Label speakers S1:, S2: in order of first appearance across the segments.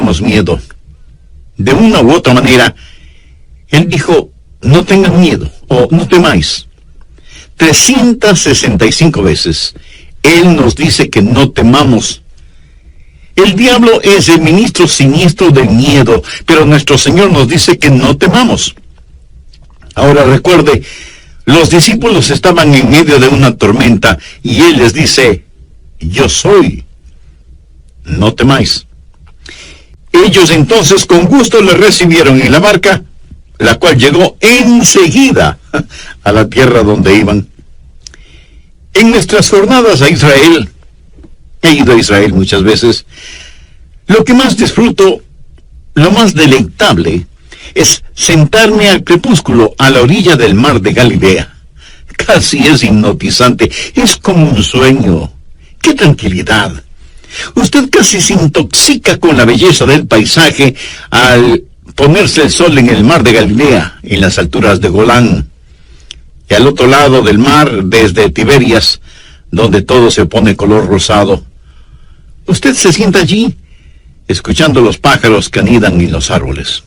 S1: tengamos miedo. De una u otra manera, Él dijo, no tengan miedo, o no temáis. 365 veces, Él nos dice que no temamos. El diablo es el ministro siniestro del miedo, pero nuestro Señor nos dice que no temamos. Ahora recuerde, los discípulos estaban en medio de una tormenta, y Él les dice, yo soy, no temáis. Ellos entonces con gusto le recibieron en la barca, la cual llegó enseguida a la tierra donde iban. En nuestras jornadas a Israel, he ido a Israel muchas veces, lo que más disfruto, lo más deleitable, es sentarme al crepúsculo a la orilla del mar de Galilea. Casi es hipnotizante, es como un sueño. ¡Qué tranquilidad! Usted casi se intoxica con la belleza del paisaje al ponerse el sol en el mar de Galilea, en las alturas de Golán, y al otro lado del mar, desde Tiberias, donde todo se pone color rosado. Usted se sienta allí, escuchando los pájaros que anidan en los árboles.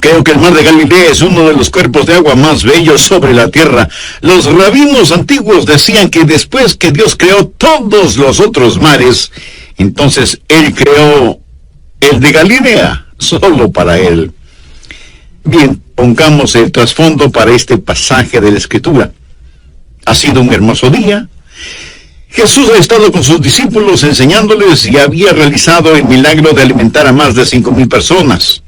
S1: Creo que el mar de Galilea es uno de los cuerpos de agua más bellos sobre la tierra. Los rabinos antiguos decían que después que Dios creó todos los otros mares, entonces Él creó el de Galilea, solo para Él. Bien, pongamos el trasfondo para este pasaje de la Escritura. Ha sido un hermoso día. Jesús ha estado con sus discípulos enseñándoles y había realizado el milagro de alimentar a más de 5,000 personas.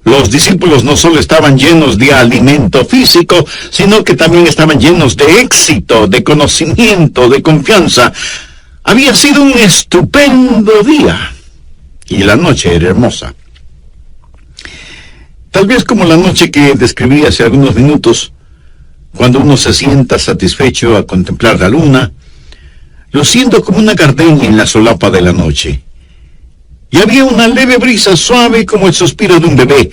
S1: Los discípulos no solo estaban llenos de alimento físico, sino que también estaban llenos de éxito, de conocimiento, de confianza. Había sido un estupendo día, y la noche era hermosa. Tal vez como la noche que describí hace algunos minutos, cuando uno se sienta satisfecho a contemplar la luna, luciendo como una gardenia en la solapa de la noche. Y había una leve brisa suave como el suspiro de un bebé,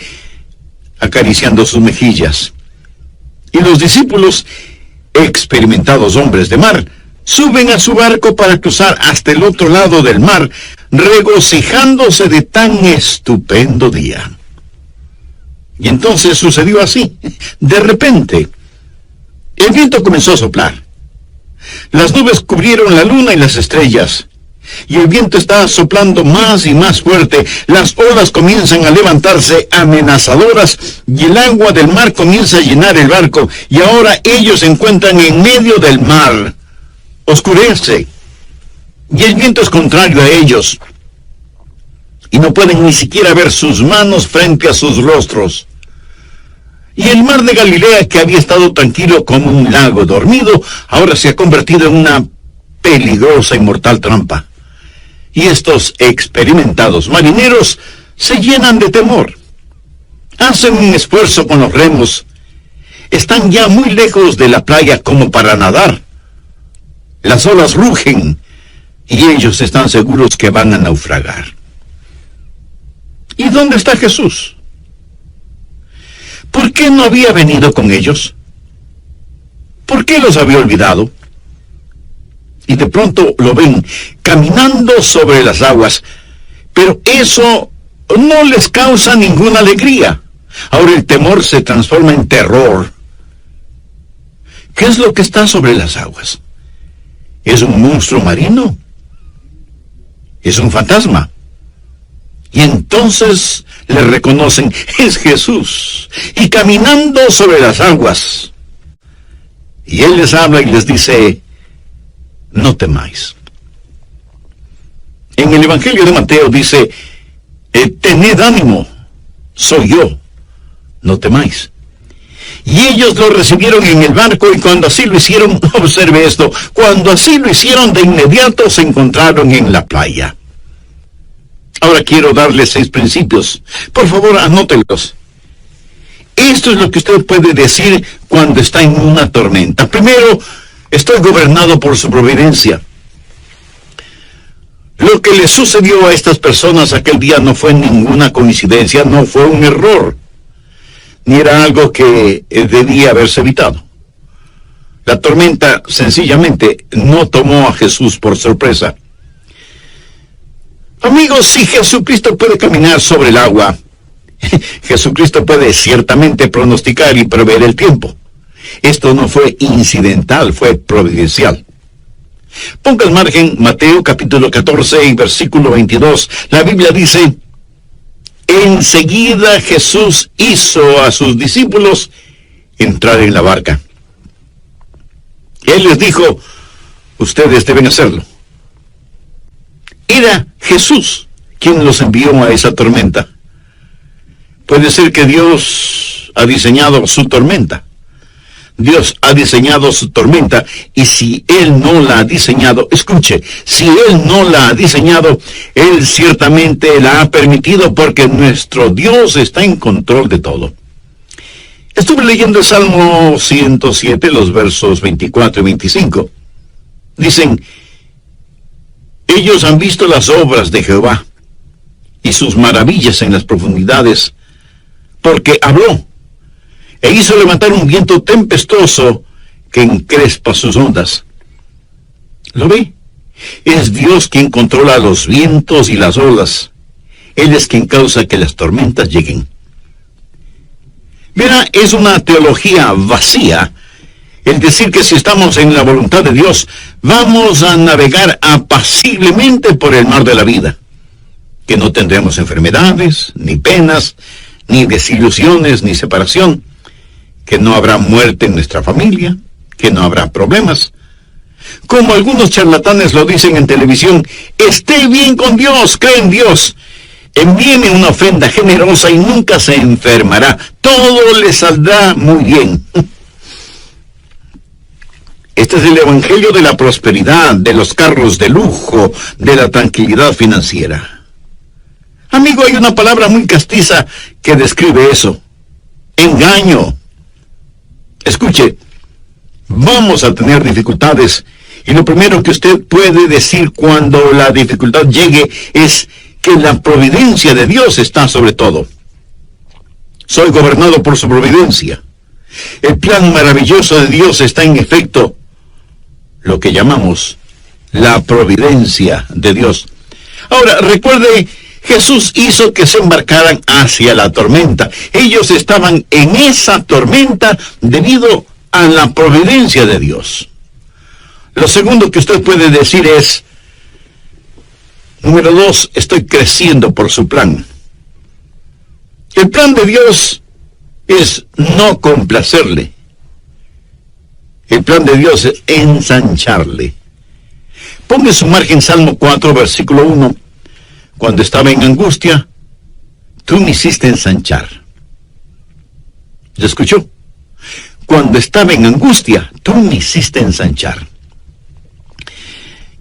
S1: acariciando sus mejillas. Y los discípulos, experimentados hombres de mar, suben a su barco para cruzar hasta el otro lado del mar, regocijándose de tan estupendo día. Y entonces sucedió así. De repente, el viento comenzó a soplar. Las nubes cubrieron la luna y las estrellas, y el viento está soplando más y más fuerte. Las olas comienzan a levantarse amenazadoras, y el agua del mar comienza a llenar el barco, y ahora ellos se encuentran en medio del mar. Oscurece, y el viento es contrario a ellos, y no pueden ni siquiera ver sus manos frente a sus rostros. Y el mar de Galilea, que había estado tranquilo como un lago dormido, ahora se ha convertido en una peligrosa y mortal trampa. Y estos experimentados marineros se llenan de temor. Hacen un esfuerzo con los remos. Están ya muy lejos de la playa como para nadar. Las olas rugen, y ellos están seguros que van a naufragar. ¿Y dónde está Jesús? ¿Por qué no había venido con ellos? ¿Por qué los había olvidado? Y de pronto lo ven caminando sobre las aguas, pero eso no les causa ninguna alegría. Ahora el temor se transforma en terror. ¿Qué es lo que está sobre las aguas? ¿Es un monstruo marino? ¿Es un fantasma? Y entonces le reconocen, es Jesús, y caminando sobre las aguas. Y Él les habla y les dice, no temáis. En el Evangelio de Mateo dice, tened ánimo, soy yo, no temáis. Y ellos lo recibieron en el barco, y cuando así lo hicieron, observe esto, cuando así lo hicieron, de inmediato se encontraron en la playa. Ahora quiero darles 6 principios. Por favor, anótelos. Esto es lo que usted puede decir cuando está en una tormenta. Primero, estoy gobernado por su providencia. Lo que le sucedió a estas personas aquel día no fue ninguna coincidencia, no fue un error, ni era algo que debía haberse evitado. La tormenta sencillamente no tomó a Jesús por sorpresa. Amigos, si Jesucristo puede caminar sobre el agua, Jesucristo puede ciertamente pronosticar y prever el tiempo. Esto no fue incidental, fue providencial. Ponga al margen Mateo capítulo 14 y versículo 22. La Biblia dice: enseguida Jesús hizo a sus discípulos entrar en la barca. Él les dijo: ustedes deben hacerlo. Era Jesús quien los envió a esa tormenta. Puede ser que Dios ha diseñado su tormenta. Dios ha diseñado su tormenta, y si Él no la ha diseñado, escuche, si Él no la ha diseñado, Él ciertamente la ha permitido, porque nuestro Dios está en control de todo. Estuve leyendo el Salmo 107, los versos 24 y 25. Dicen: ellos han visto las obras de Jehová y sus maravillas en las profundidades, porque habló e hizo levantar un viento tempestuoso que encrespa sus ondas. ¿Lo ve? Es Dios quien controla los vientos y las olas. Él es quien causa que las tormentas lleguen. Verá, es una teología vacía el decir que si estamos en la voluntad de Dios, vamos a navegar apaciblemente por el mar de la vida, que no tendremos enfermedades, ni penas, ni desilusiones, ni separación, que no habrá muerte en nuestra familia, que no habrá problemas. Como algunos charlatanes lo dicen en televisión: esté bien con Dios, cree en Dios, envíeme una ofrenda generosa y nunca se enfermará, todo le saldrá muy bien. Este es el evangelio de la prosperidad, de los carros de lujo, de la tranquilidad financiera. Amigo, hay una palabra muy castiza que describe eso: engaño. Escuche, vamos a tener dificultades, y lo primero que usted puede decir cuando la dificultad llegue es que la providencia de Dios está sobre todo. Soy gobernado por su providencia. El plan maravilloso de Dios está en efecto, lo que llamamos la providencia de Dios. Ahora, recuerde, Jesús hizo que se embarcaran hacia la tormenta. Ellos estaban en esa tormenta debido a la providencia de Dios. Lo segundo que usted puede decir es: número 2, estoy creciendo por su plan. El plan de Dios es no complacerle. El plan de Dios es ensancharle. Ponga en su margen Salmo 4, versículo 1. Cuando estaba en angustia, tú me hiciste ensanchar. ¿Ya escuchó? Cuando estaba en angustia, tú me hiciste ensanchar.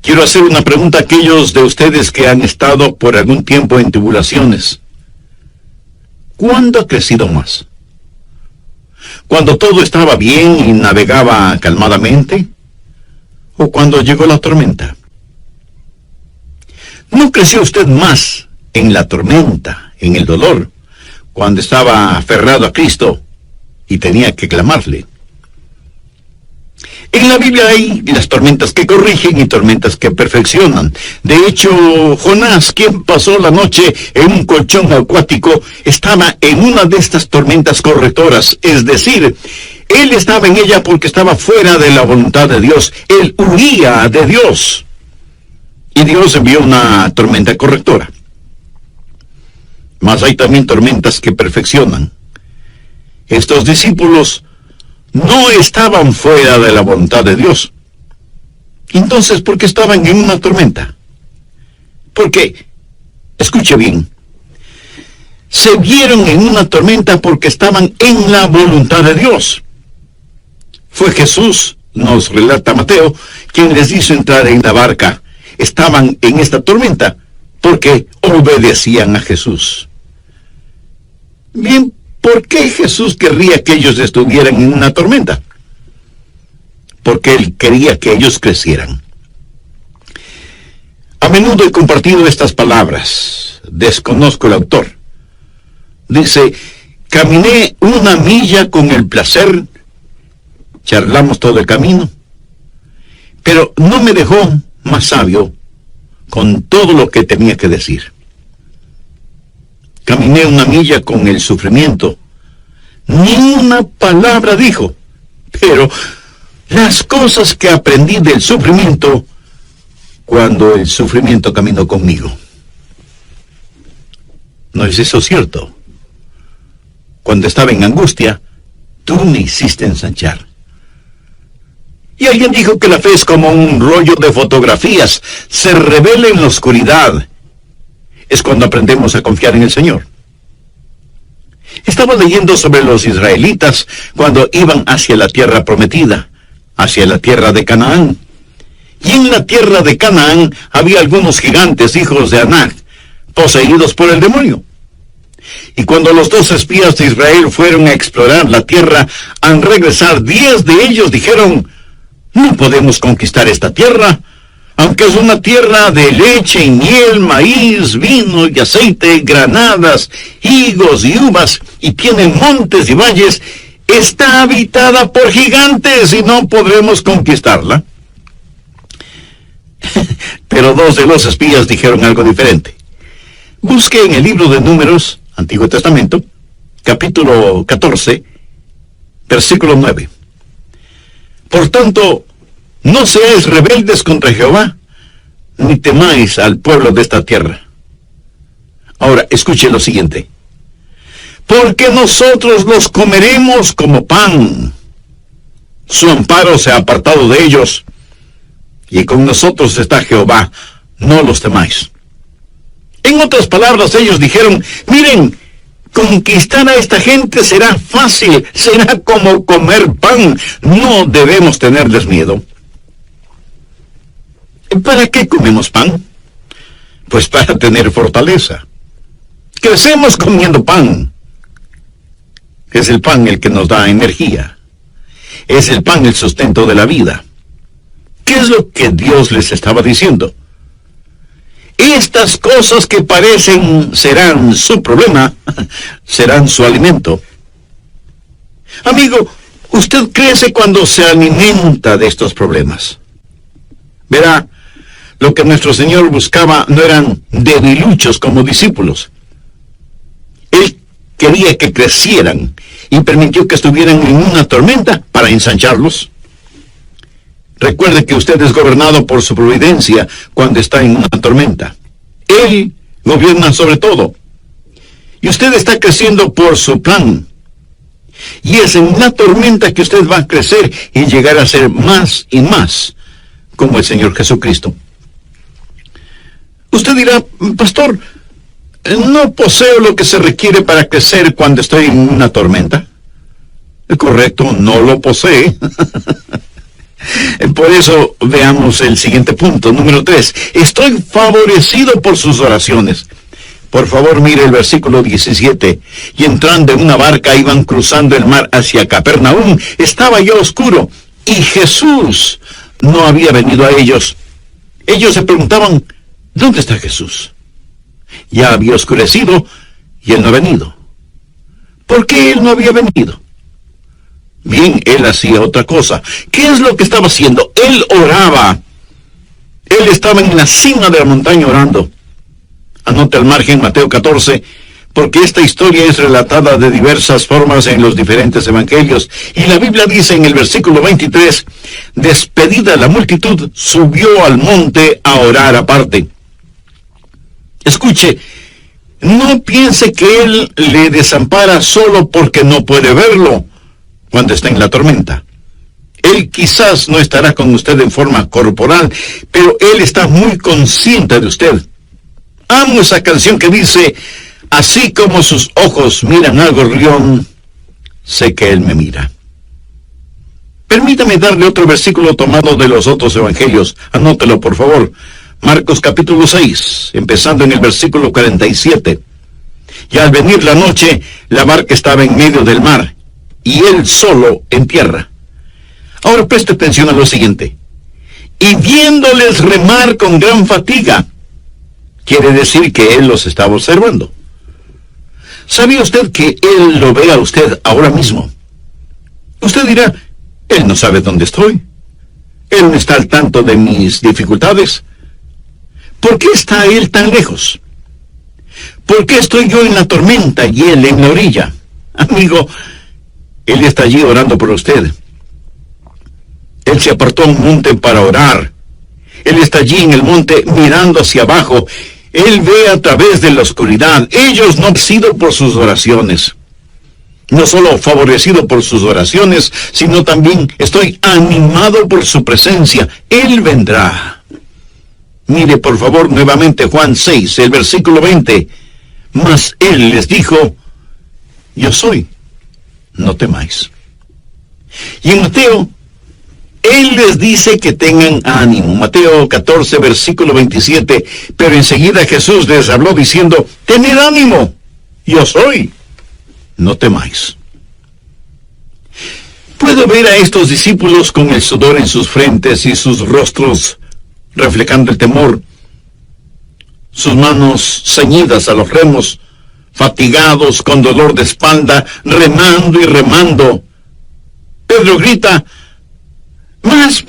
S1: Quiero hacer una pregunta a aquellos de ustedes que han estado por algún tiempo en tribulaciones. ¿Cuándo ha crecido más? ¿Cuando todo estaba bien y navegaba calmadamente? ¿O cuando llegó la tormenta? ¿No creció usted más en la tormenta, en el dolor, cuando estaba aferrado a Cristo y tenía que clamarle? En la Biblia hay las tormentas que corrigen y tormentas que perfeccionan. De hecho, Jonás, quien pasó la noche en un colchón acuático, estaba en una de estas tormentas correctoras. Es decir, él estaba en ella porque estaba fuera de la voluntad de Dios. Él huía de Dios. Y Dios envió una tormenta correctora. Mas hay también tormentas que perfeccionan. Estos discípulos no estaban fuera de la voluntad de Dios. Entonces, ¿por qué estaban en una tormenta? Porque, escuche bien, se vieron en una tormenta porque estaban en la voluntad de Dios. Fue Jesús, nos relata Mateo, quien les hizo entrar en la barca. Estaban en esta tormenta porque obedecían a Jesús. Bien, ¿por qué Jesús querría que ellos estuvieran en una tormenta? Porque Él quería que ellos crecieran. A menudo he compartido estas palabras. Desconozco el autor. Dice: caminé 1 milla con el placer. Charlamos todo el camino. Pero no me dejó más sabio con todo lo que tenía que decir. Caminé una milla con el sufrimiento. Ni una palabra dijo, pero las cosas que aprendí del sufrimiento cuando el sufrimiento caminó conmigo. ¿No es eso cierto? Cuando estaba en angustia, tú me hiciste ensanchar. Y alguien dijo que la fe es como un rollo de fotografías, se revela en la oscuridad. Es cuando aprendemos a confiar en el Señor. Estaba leyendo sobre los israelitas cuando iban hacia la tierra prometida, hacia la tierra de Canaán. Y en la tierra de Canaán había algunos gigantes, hijos de Anac, poseídos por el demonio. Y cuando los 2 espías de Israel fueron a explorar la tierra, al regresar 10 de ellos dijeron: no podemos conquistar esta tierra, aunque es una tierra de leche y miel, maíz, vino y aceite, granadas, higos y uvas, y tiene montes y valles, está habitada por gigantes y no podremos conquistarla. Pero 2 de los espías dijeron algo diferente. Busque en el libro de Números, Antiguo Testamento, capítulo 14, versículo 9. Por tanto, no seáis rebeldes contra Jehová, ni temáis al pueblo de esta tierra. Ahora, escuche lo siguiente. Porque nosotros los comeremos como pan. Su amparo se ha apartado de ellos, y con nosotros está Jehová, no los temáis. En otras palabras, ellos dijeron: miren, conquistar a esta gente será fácil, será como comer pan, no debemos tenerles miedo. ¿Para qué comemos pan? Pues para tener fortaleza. Crecemos comiendo pan. Es el pan el que nos da energía. Es el pan el sustento de la vida. ¿Qué es lo que Dios les estaba diciendo? Estas cosas que parecen serán su problema, serán su alimento. Amigo, usted crece cuando se alimenta de estos problemas. Verá, lo que nuestro Señor buscaba no eran debiluchos como discípulos. Él quería que crecieran y permitió que estuvieran en una tormenta para ensancharlos. Recuerde que usted es gobernado por su providencia cuando está en una tormenta. Él gobierna sobre todo. Y usted está creciendo por su plan. Y es en una tormenta que usted va a crecer y llegar a ser más y más como el Señor Jesucristo. Usted dirá: pastor, ¿no poseo lo que se requiere para crecer cuando estoy en una tormenta? Correcto, no lo posee. Por eso veamos el siguiente punto, número 3. Estoy favorecido por sus oraciones. Por favor, mire el versículo 17. Y entrando en una barca iban cruzando el mar hacia Capernaum. Estaba ya oscuro y Jesús no había venido a ellos. Ellos se preguntaban: ¿dónde está Jesús? Ya había oscurecido y él no ha venido. ¿Por qué él no había venido? Bien, él hacía otra cosa. ¿Qué es lo que estaba haciendo? Él oraba. Él estaba en la cima de la montaña orando. Anote al margen Mateo 14, porque esta historia es relatada de diversas formas en los diferentes evangelios. Y la Biblia dice en el versículo 23, despedida la multitud, subió al monte a orar aparte. Escuche, no piense que él le desampara solo porque no puede verlo cuando está en la tormenta. Él quizás no estará con usted en forma corporal, pero él está muy consciente de usted. Amo esa canción que dice: así como sus ojos miran al gorrión, sé que él me mira. Permítame darle otro versículo tomado de los otros evangelios. Anótelo, por favor. Marcos capítulo 6, empezando en el versículo 47. Y al venir la noche, la barca estaba en medio del mar, y él solo en tierra. Ahora preste atención a lo siguiente. Y viéndoles remar con gran fatiga, quiere decir que él los estaba observando. ¿Sabía usted que él lo ve a usted ahora mismo? Usted dirá: él no sabe dónde estoy. Él no está al tanto de mis dificultades. ¿Por qué está él tan lejos? ¿Por qué estoy yo en la tormenta y él en la orilla? Amigo, él está allí orando por usted. Él se apartó a un monte para orar. Él está allí en el monte mirando hacia abajo. Él ve a través de la oscuridad. Ellos no han sido por sus oraciones. No solo favorecido por sus oraciones, sino también estoy animado por su presencia. Él vendrá. Mire por favor nuevamente Juan 6, el versículo 20. Mas él les dijo, yo soy, no temáis. Y en Mateo, él les dice que tengan ánimo. Mateo 14, versículo 27. Pero enseguida Jesús les habló diciendo, tened ánimo, yo soy, no temáis. Puedo ver a estos discípulos con el sudor en sus frentes y sus rostros reflejando el temor, sus manos ceñidas a los remos, fatigados con dolor de espalda, remando y remando. Pedro grita, más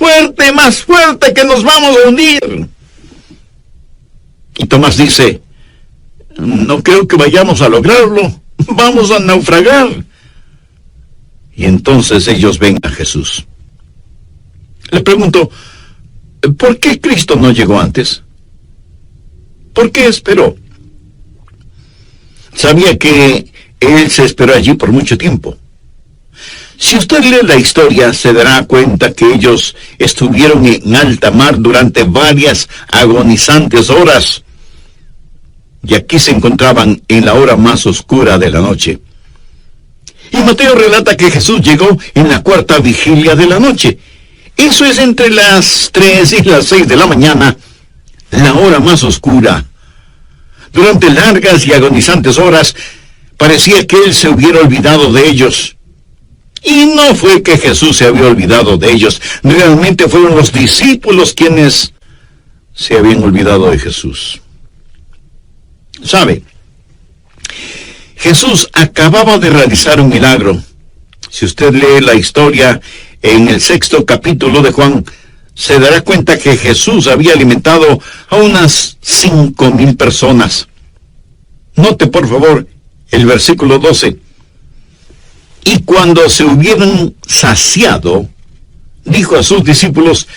S1: fuerte, que nos vamos a hundir. Y Tomás dice, no creo que vayamos a lograrlo, vamos a naufragar. Y entonces ellos ven a Jesús. Le pregunto, ¿por qué Cristo no llegó antes? ¿Por qué esperó? Sabía que él se esperó allí por mucho tiempo. Si usted lee la historia, se dará cuenta que ellos estuvieron en alta mar durante varias agonizantes horas. Y aquí se encontraban en la hora más oscura de la noche. Y Mateo relata que Jesús llegó en la cuarta vigilia de la noche. Eso es entre las 3 y las 6 de la mañana, la hora más oscura. Durante largas y agonizantes horas, parecía que él se hubiera olvidado de ellos. Y no fue que Jesús se había olvidado de ellos, realmente fueron los discípulos quienes se habían olvidado de Jesús. ¿Sabe? Jesús acababa de realizar un milagro. Si usted lee la historia en el 6º capítulo de Juan, se dará cuenta que Jesús había alimentado a unas 5,000 personas. Note por favor el versículo 12. Y cuando se hubieran saciado, dijo a sus discípulos,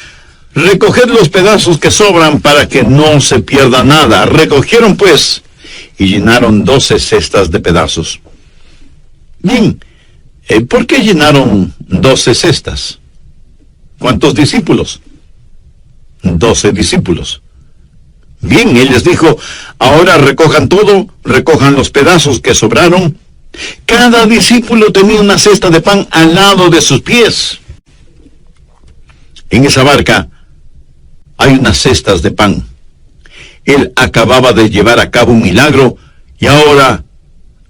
S1: recoged los pedazos que sobran para que no se pierda nada. Recogieron pues y llenaron 12 cestas de pedazos. Bien, ¿por qué llenaron 12 cestas? ¿Cuántos discípulos? 12 discípulos. Bien, él les dijo, ahora recojan todo, recojan los pedazos que sobraron. Cada discípulo tenía una cesta de pan al lado de sus pies. En esa barca hay unas cestas de pan. Él acababa de llevar a cabo un milagro y ahora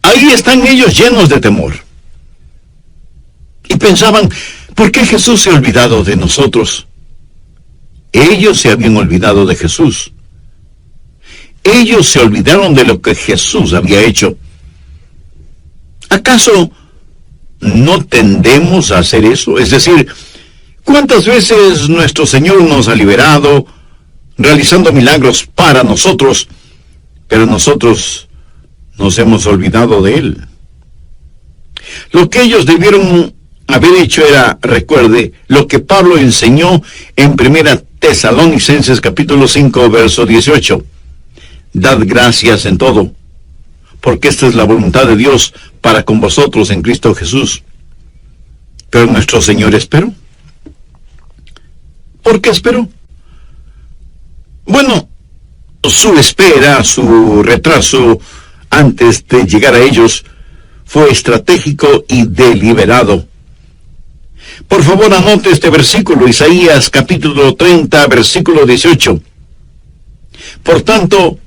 S1: ahí están ellos llenos de temor. Y pensaban, ¿por qué Jesús se ha olvidado de nosotros? Ellos se habían olvidado de Jesús. Ellos se olvidaron de lo que Jesús había hecho. ¿Acaso no tendemos a hacer eso? Es decir, ¿cuántas veces nuestro Señor nos ha liberado, realizando milagros para nosotros, pero nosotros nos hemos olvidado de Él? Lo que ellos debieron haber hecho era, recuerde, lo que Pablo enseñó en 1 Tesalonicenses capítulo 5, verso 18. Dad gracias en todo, porque esta es la voluntad de Dios para con vosotros en Cristo Jesús. Pero nuestro Señor esperó. ¿Por qué esperó? Bueno, su espera, su retraso antes de llegar a ellos fue estratégico y deliberado. Por favor, anote este versículo, Isaías capítulo 30, versículo 18. Por tanto,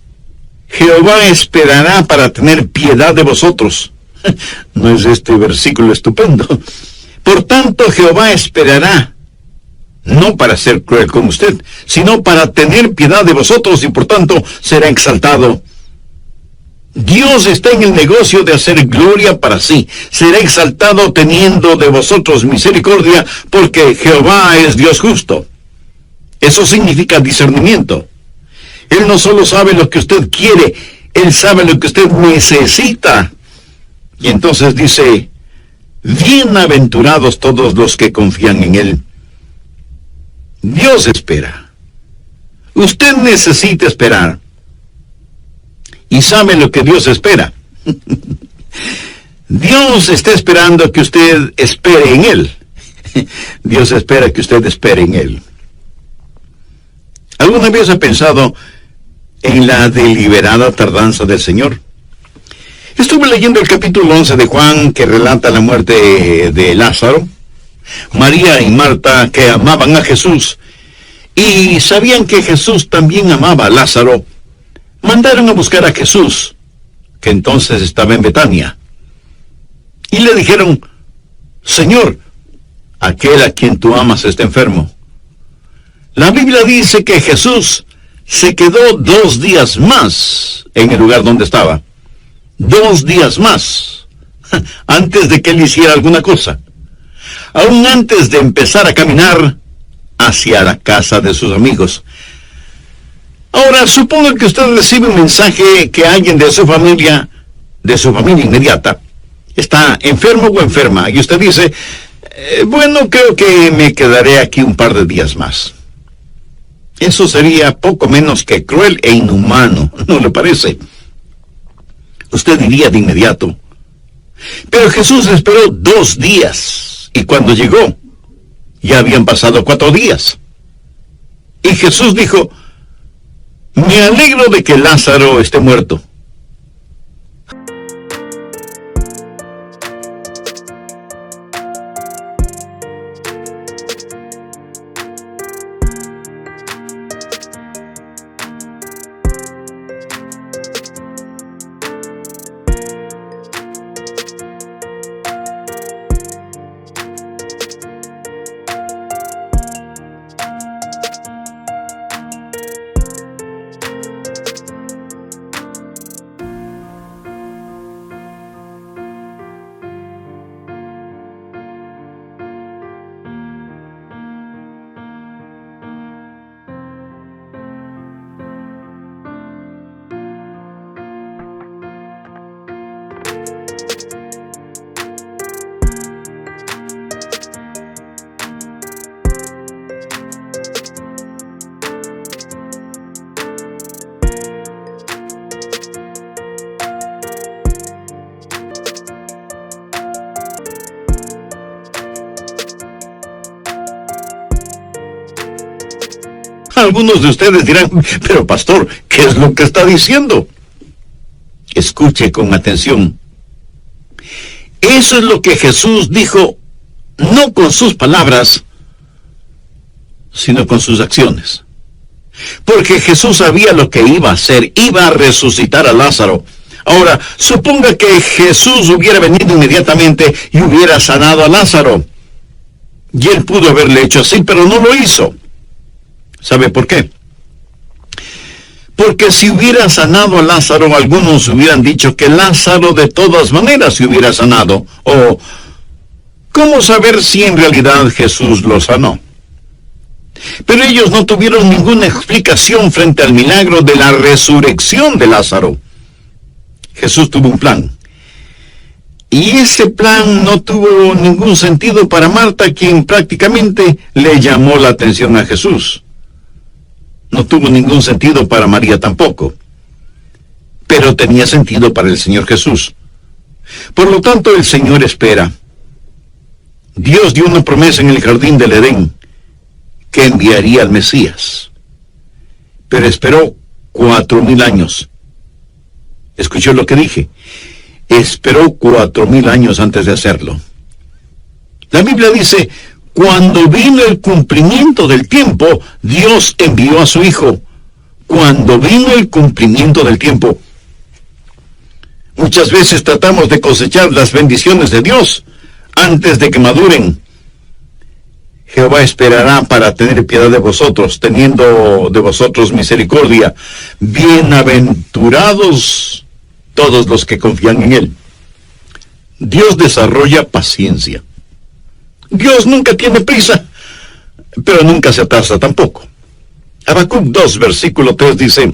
S1: Jehová esperará para tener piedad de vosotros. ¿No es este versículo estupendo? Por tanto, Jehová esperará, no para ser cruel con usted, sino para tener piedad de vosotros y por tanto será exaltado. Dios está en el negocio de hacer gloria para sí. Será exaltado teniendo de vosotros misericordia, porque Jehová es Dios justo. Eso significa discernimiento. Él no solo sabe lo que usted quiere, Él sabe lo que usted necesita. Y entonces dice, bienaventurados todos los que confían en Él. Dios espera. Usted necesita esperar. ¿Y sabe lo que Dios espera? Dios está esperando que usted espere en Él. Dios espera que usted espere en Él. ¿Alguna vez ha pensado en la deliberada tardanza del Señor? Estuve leyendo el capítulo 11 de Juan, que relata la muerte de Lázaro. María y Marta, que amaban a Jesús y sabían que Jesús también amaba a Lázaro, mandaron a buscar a Jesús, que entonces estaba en Betania. Y le dijeron, Señor, aquel a quien tú amas está enfermo. La Biblia dice que Jesús se quedó 2 días más en el lugar donde estaba. 2 días más, antes de que él hiciera alguna cosa. Aún antes de empezar a caminar hacia la casa de sus amigos. Ahora, supongo que usted recibe un mensaje que alguien de su familia inmediata, está enfermo o enferma, y usted dice, bueno, creo que me quedaré aquí un par de días más. Eso sería poco menos que cruel e inhumano, ¿no le parece? Usted diría de inmediato. Pero Jesús esperó 2 días, y cuando llegó, ya habían pasado 4 días. Y Jesús dijo, me alegro de que Lázaro esté muerto. Algunos de ustedes dirán, pero pastor, ¿qué es lo que está diciendo? Escuche con atención. Eso es lo que Jesús dijo, no con sus palabras, sino con sus acciones. Porque Jesús sabía lo que iba a hacer, iba a resucitar a Lázaro. Ahora, suponga que Jesús hubiera venido inmediatamente y hubiera sanado a Lázaro. Y él pudo haberle hecho así, pero no lo hizo. ¿Sabe por qué? Porque si hubiera sanado a Lázaro, algunos hubieran dicho que Lázaro de todas maneras se hubiera sanado. O, ¿cómo saber si en realidad Jesús lo sanó? Pero ellos no tuvieron ninguna explicación frente al milagro de la resurrección de Lázaro. Jesús tuvo un plan. Y ese plan no tuvo ningún sentido para Marta, quien prácticamente le llamó la atención a Jesús. No tuvo ningún sentido para María tampoco. Pero tenía sentido para el Señor Jesús. Por lo tanto, el Señor espera. Dios dio una promesa en el jardín del Edén, que enviaría al Mesías. Pero esperó 4,000 años. ¿Escuchó lo que dije? Esperó 4,000 años antes de hacerlo. La Biblia dice, cuando vino el cumplimiento del tiempo, Dios envió a su Hijo. Cuando vino el cumplimiento del tiempo. Muchas veces tratamos de cosechar las bendiciones de Dios antes de que maduren. Jehová esperará para tener piedad de vosotros, teniendo de vosotros misericordia. Bienaventurados todos los que confían en Él. Dios desarrolla paciencia. Dios nunca tiene prisa, pero nunca se atrasa tampoco. Habacuc 2, versículo 3 dice: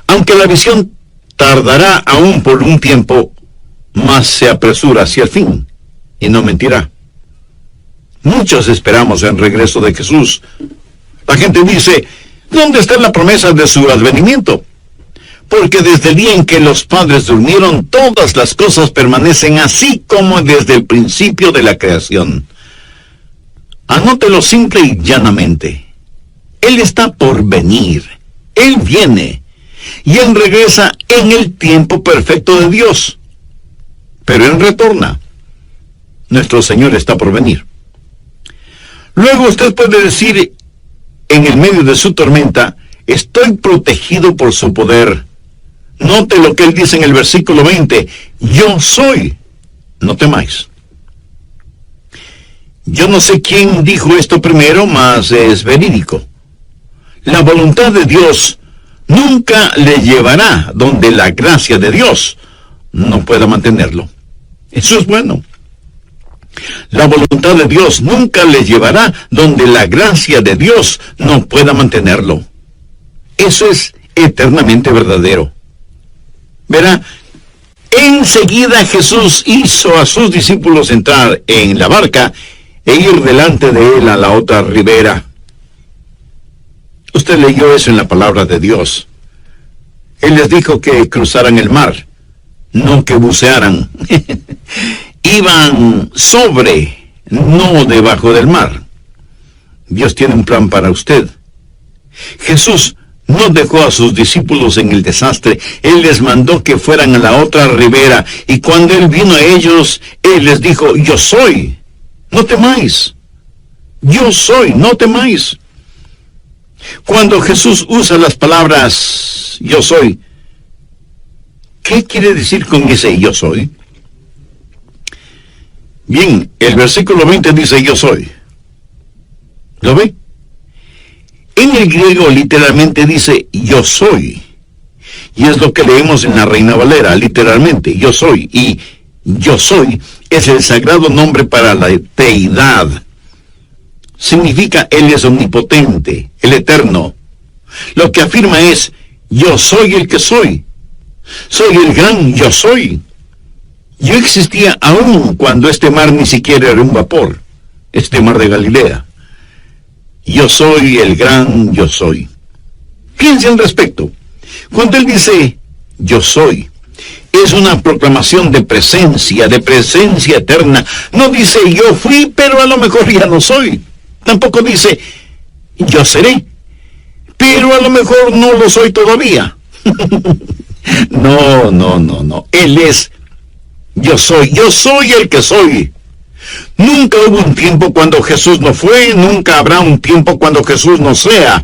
S1: aunque la visión tardará aún por un tiempo, mas se apresura hacia el fin, y no mentirá. Muchos esperamos el regreso de Jesús. La gente dice: ¿dónde está la promesa de su advenimiento? Porque desde el día en que los padres durmieron, todas las cosas permanecen así como desde el principio de la creación. Anótelo simple y llanamente. Él está por venir. Él viene. Y Él regresa en el tiempo perfecto de Dios. Pero Él retorna. Nuestro Señor está por venir. Luego usted puede decir, en el medio de su tormenta: estoy protegido por su poder. Note lo que Él dice en el versículo 20: yo soy, no temáis. Yo no sé quién dijo esto primero, mas es verídico. La voluntad de Dios nunca le llevará donde la gracia de Dios no pueda mantenerlo. Eso es bueno. La voluntad de Dios nunca le llevará donde la gracia de Dios no pueda mantenerlo. Eso es eternamente verdadero. Verá, enseguida Jesús hizo a sus discípulos entrar en la barca e ir delante de Él a la otra ribera. Usted leyó eso en la palabra de Dios. Él les dijo que cruzaran el mar, no que bucearan. Iban sobre, no debajo del mar. Dios tiene un plan para usted. Jesús no dejó a sus discípulos en el desastre. Él les mandó que fueran a la otra ribera, y cuando Él vino a ellos, Él les dijo: yo soy, no temáis. Yo soy, no temáis. Cuando Jesús usa las palabras yo soy, ¿qué quiere decir con ese yo soy? Bien, el versículo 20 dice yo soy. ¿Lo ve? En el griego literalmente dice yo soy. Y es lo que leemos en la Reina Valera, literalmente, yo soy. Y yo soy es el sagrado nombre para la deidad. Significa Él es omnipotente, el eterno. Lo que afirma es: yo soy el que soy. Soy el gran yo soy. Yo existía aún cuando este mar ni siquiera era un vapor, este mar de Galilea. Yo soy el gran yo soy. Piense al respecto. Cuando Él dice yo soy, es una proclamación de presencia eterna. No dice yo fui, pero a lo mejor ya no soy. Tampoco dice yo seré, pero a lo mejor no lo soy todavía. No. Él es yo soy el que soy. Nunca hubo un tiempo cuando Jesús no fue, nunca habrá un tiempo cuando Jesús no sea.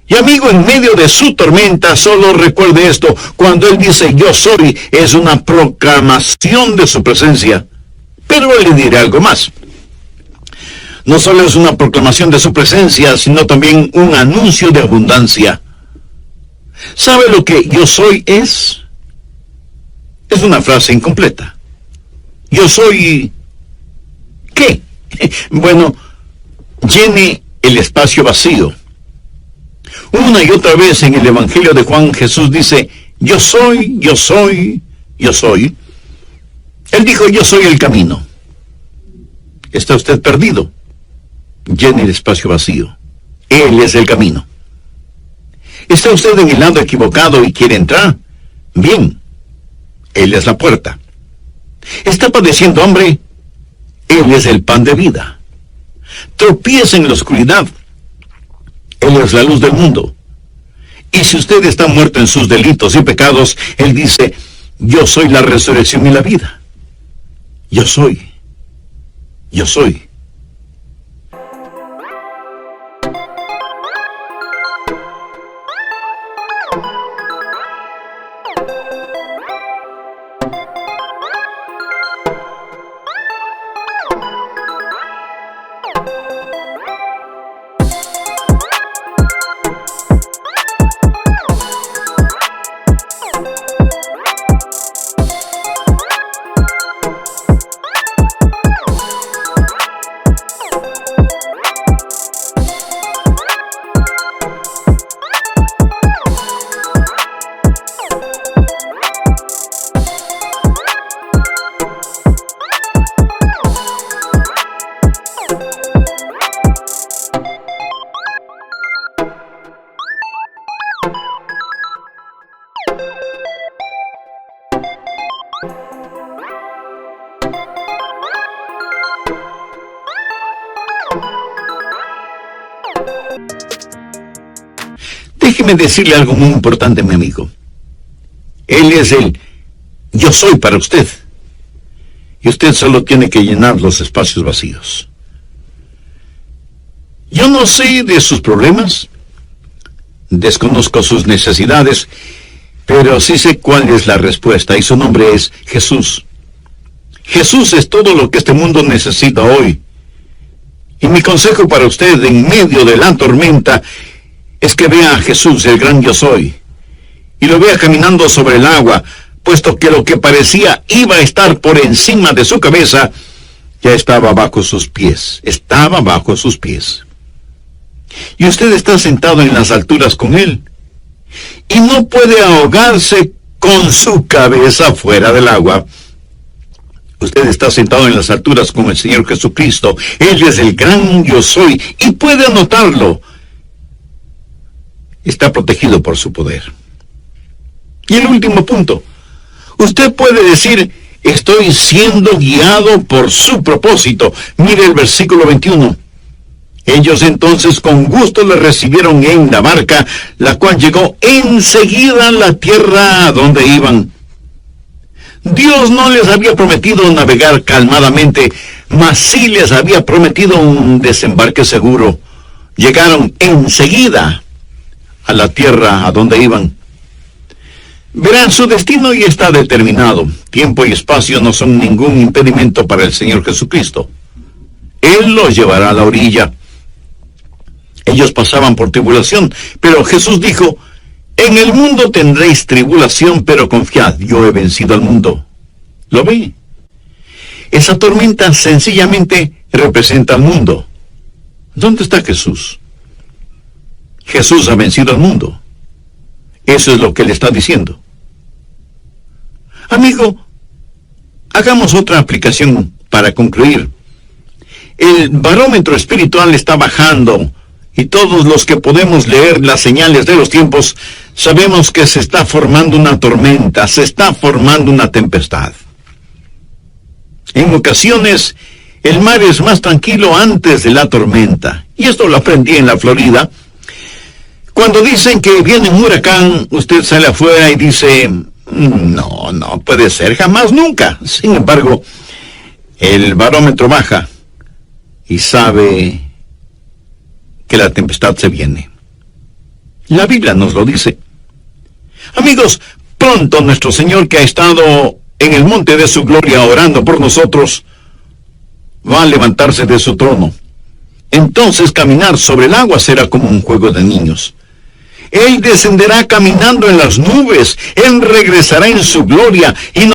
S1: Y amigo, en medio de su tormenta, solo recuerde esto: cuando Él dice yo soy, es una proclamación de su presencia. Pero Él le dirá algo más. No solo es una proclamación de su presencia, sino también un anuncio de abundancia. ¿Sabe lo que yo soy es? Es una frase incompleta. Yo soy... ¿qué? Bueno, llene el espacio vacío. Una y otra vez en el Evangelio de Juan, Jesús dice: yo soy, yo soy, yo soy. Él dijo: yo soy el camino. ¿Está usted perdido? Llene el espacio vacío. Él es el camino. ¿Está usted en el lado equivocado y quiere entrar? Bien, Él es la puerta. ¿Está padeciendo hambre? Él es el pan de vida. Tropieza en la oscuridad. Él es la luz del mundo. Y si usted está muerto en sus delitos y pecados, Él dice: yo soy la resurrección y la vida. Yo soy. Yo soy. déjeme decirle algo muy importante, mi amigo. Él es el yo soy para usted. Y usted solo tiene que llenar los espacios vacíos. Yo no sé de sus problemas, desconozco sus necesidades, pero sí sé cuál es la respuesta, y su nombre es Jesús. Jesús es todo lo que este mundo necesita hoy. Y mi consejo para usted en medio de la tormenta es que vea a Jesús, el gran yo soy, y lo vea caminando sobre el agua, puesto que lo que parecía iba a estar por encima de su cabeza, ya estaba bajo sus pies, estaba bajo sus pies. Y usted está sentado en las alturas con él, y no puede ahogarse con su cabeza fuera del agua. Usted está sentado en las alturas con el Señor Jesucristo. Él es el gran yo soy, y puede anotarlo. Está protegido por su poder. Y el último punto. Usted puede decir, estoy siendo guiado por su propósito. Mire el versículo 21. Ellos entonces con gusto le recibieron en la barca, la cual llegó enseguida a la tierra a donde iban. Dios no les había prometido navegar calmadamente, mas sí les había prometido un desembarque seguro. Llegaron enseguida a la tierra a donde iban. Verán, su destino ya está determinado. Tiempo y espacio no son ningún impedimento para el Señor Jesucristo. Él los llevará a la orilla. Ellos pasaban por tribulación, pero Jesús dijo, en el mundo tendréis tribulación, pero confiad, yo he vencido al mundo. ¿Lo ve? Esa tormenta sencillamente representa al mundo. ¿Dónde está Jesús? Jesús ha vencido al mundo. Eso es lo que le está diciendo. Amigo, hagamos otra aplicación para concluir. El barómetro espiritual está bajando, y todos los que podemos leer las señales de los tiempos sabemos que se está formando una tormenta, se está formando una tempestad. En ocasiones, el mar es más tranquilo antes de la tormenta, y esto lo aprendí en la Florida. Cuando dicen que viene un huracán, usted sale afuera y dice, no puede ser, jamás, nunca. Sin embargo, el barómetro baja y sabe que la tempestad se viene. La Biblia nos lo dice. Amigos, pronto nuestro Señor, que ha estado en el monte de su gloria orando por nosotros, va a levantarse de su trono. Entonces caminar sobre el agua será como un juego de niños. Él descenderá caminando en las nubes, Él regresará en su gloria y